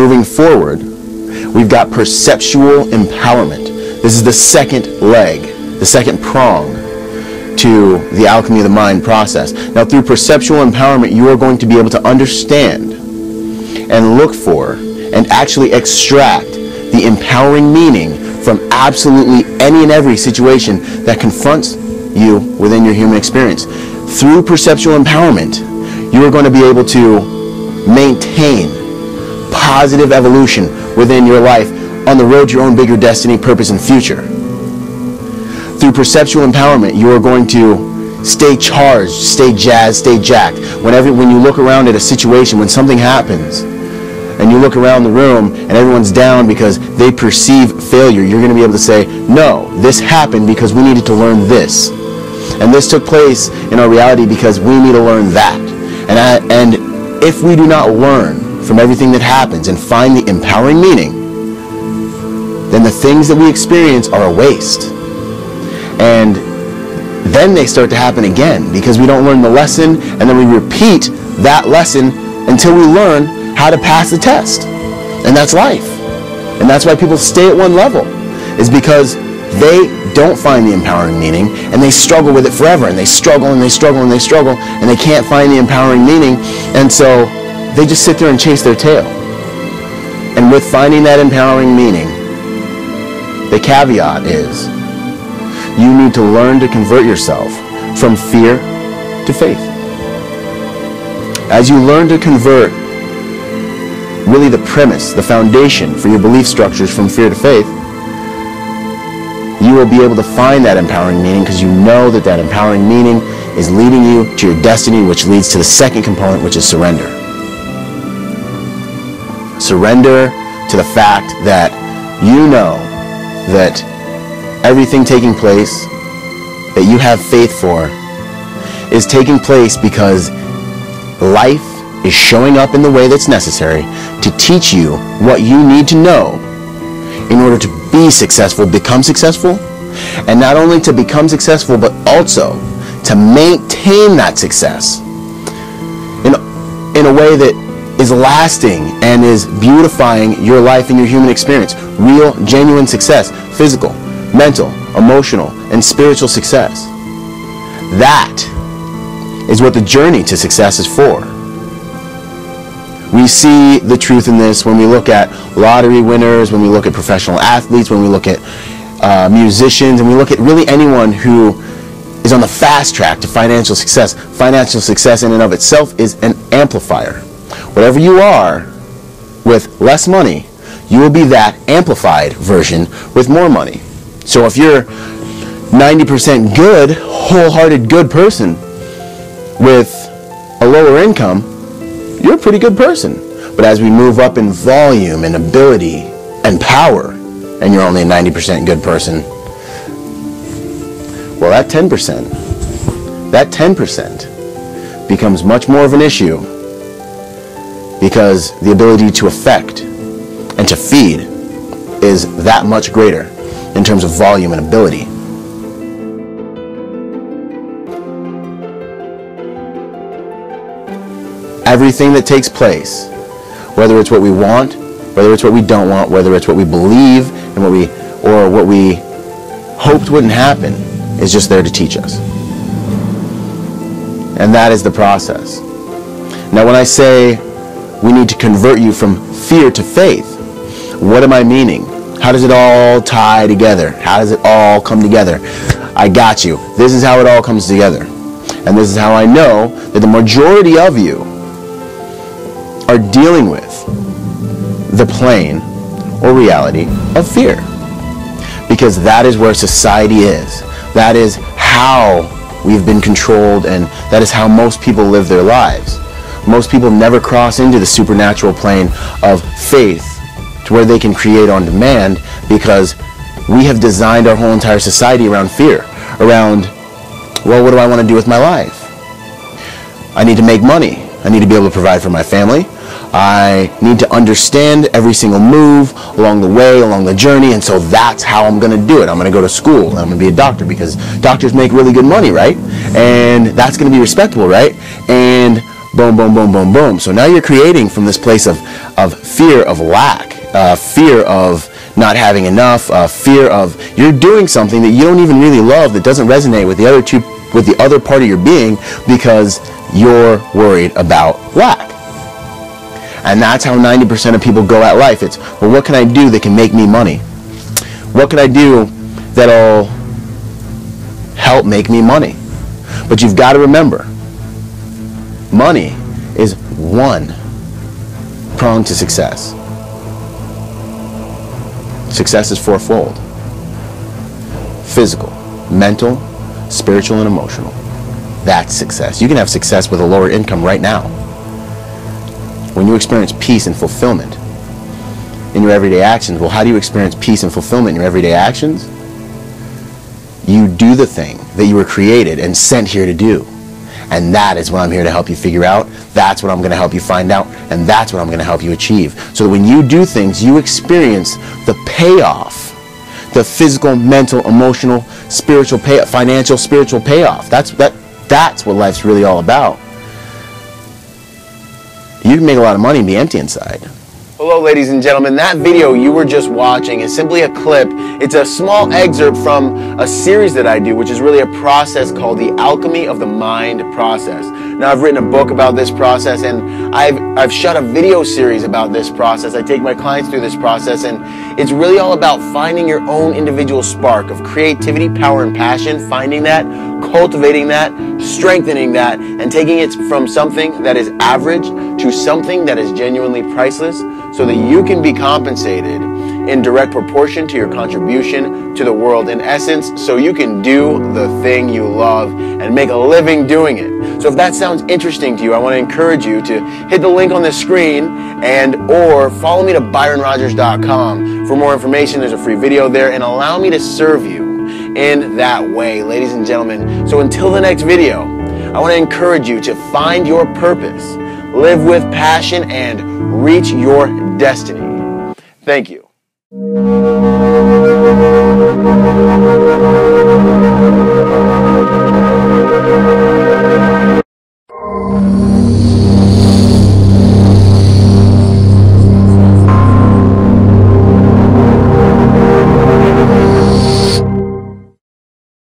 moving forward, we've got perceptual empowerment. This is the second leg, the second prong to the alchemy of the mind process. Now, through perceptual empowerment, you are going to be able to understand and look for and actually extract the empowering meaning from absolutely any and every situation that confronts you within your human experience. Through perceptual empowerment, you are going to be able to maintain positive evolution within your life on the road to your own bigger destiny, purpose, and future. Through perceptual empowerment, you are going to stay charged, stay jazzed, stay jacked. When you look around at a situation, when something happens, and you look around the room and everyone's down because they perceive failure, you're going to be able to say, no, this happened because we needed to learn this. And this took place in our reality because we need to learn that. And if we do not learn from everything that happens and find the empowering meaning, then the things that we experience are a waste. And then they start to happen again because we don't learn the lesson, and then we repeat that lesson until we learn how to pass the test. And that's life. And that's why people stay at one level, is because they don't find the empowering meaning, and they struggle with it forever, and they struggle and they struggle and they struggle, and they can't find the empowering meaning, and so they just sit there and chase their tail. And with finding that empowering meaning, the caveat is you need to learn to convert yourself from fear to faith. As you learn to convert really the premise, the foundation for your belief structures from fear to faith, you will be able to find that empowering meaning because you know that that empowering meaning is leading you to your destiny, which leads to the second component, which is surrender. Surrender to the fact that you know that everything taking place that you have faith for is taking place because life is showing up in the way that's necessary to teach you what you need to know in order to be successful, become successful, and not only to become successful, but also to maintain that success in a way that is lasting and is beautifying your life and your human experience. Real, genuine success, physical, mental, emotional, and spiritual success. That is what the journey to success is for. We see the truth in this when we look at lottery winners, when we look at professional athletes, when we look at musicians, and we look at really anyone who is on the fast track to financial success. Financial success in and of itself is an amplifier. Whatever you are with less money, you will be that amplified version with more money. So if you're 90% good, wholehearted good person with a lower income, you're a pretty good person. But as we move up in volume and ability and power, and you're only a 90% good person, well, that 10% becomes much more of an issue, because the ability to affect and to feed is that much greater in terms of volume and ability. Everything that takes place, whether it's what we want, whether it's what we don't want, whether it's what we believe and what we hoped wouldn't happen, is just there to teach us. And that is the process. Now, when I say we need to convert you from fear to faith, what am I meaning? How does it all tie together? How does it all come together? I got you. This is how it all comes together. And this is how I know that the majority of you are dealing with the plane or reality of fear. Because that is where society is. That is how we've been controlled, and that is how most people live their lives. Most people never cross into the supernatural plane of faith to where they can create on demand, because we have designed our whole entire society around fear, around, well, what do I want to do with my life? I need to make money. I need to be able to provide for my family. I need to understand every single move along the way, along the journey, and so that's how I'm going to do it. I'm going to go to school, and I'm going to be a doctor, because doctors make really good money, right? And that's going to be respectable, right? And Boom, boom, boom, boom, boom. So now you're creating from this place of fear of lack, fear of not having enough, fear of you're doing something that you don't even really love, that doesn't resonate with the other part of your being, because you're worried about lack. And that's how 90% of people go at life. It's, well, what can I do that can make me money? What can I do that'll help make me money? But you've got to remember, money is one prong to success. Success is fourfold: physical, mental, spiritual, and emotional. That's success. You can have success with a lower income right now. When you experience peace and fulfillment in your everyday actions, well, how do you experience peace and fulfillment in your everyday actions? You do the thing that you were created and sent here to do. And that is what I'm here to help you figure out. That's what I'm going to help you find out. And that's what I'm going to help you achieve. So that when you do things, you experience the payoff, the physical, mental, emotional, spiritual payoff, financial, spiritual payoff. That's what life's really all about. You can make a lot of money and be empty inside. Hello, ladies and gentlemen. That video you were just watching is simply a clip. It's a small excerpt from a series that I do, which is really a process called the Alchemy of the Mind process. Now, I've written a book about this process, and I've shot a video series about this process. I take my clients through this process, and it's really all about finding your own individual spark of creativity, power, and passion, finding that, cultivating that, strengthening that, and taking it from something that is average to something that is genuinely priceless, so that you can be compensated in direct proportion to your contribution to the world. In essence, so you can do the thing you love and make a living doing it. So if that sounds interesting to you, I want to encourage you to hit the link on the screen or follow me to byronrogers.com for more information. There's a free video there, and allow me to serve you in that way, ladies and gentlemen. So until the next video, I want to encourage you to find your purpose, live with passion, and reach your destiny. Thank you.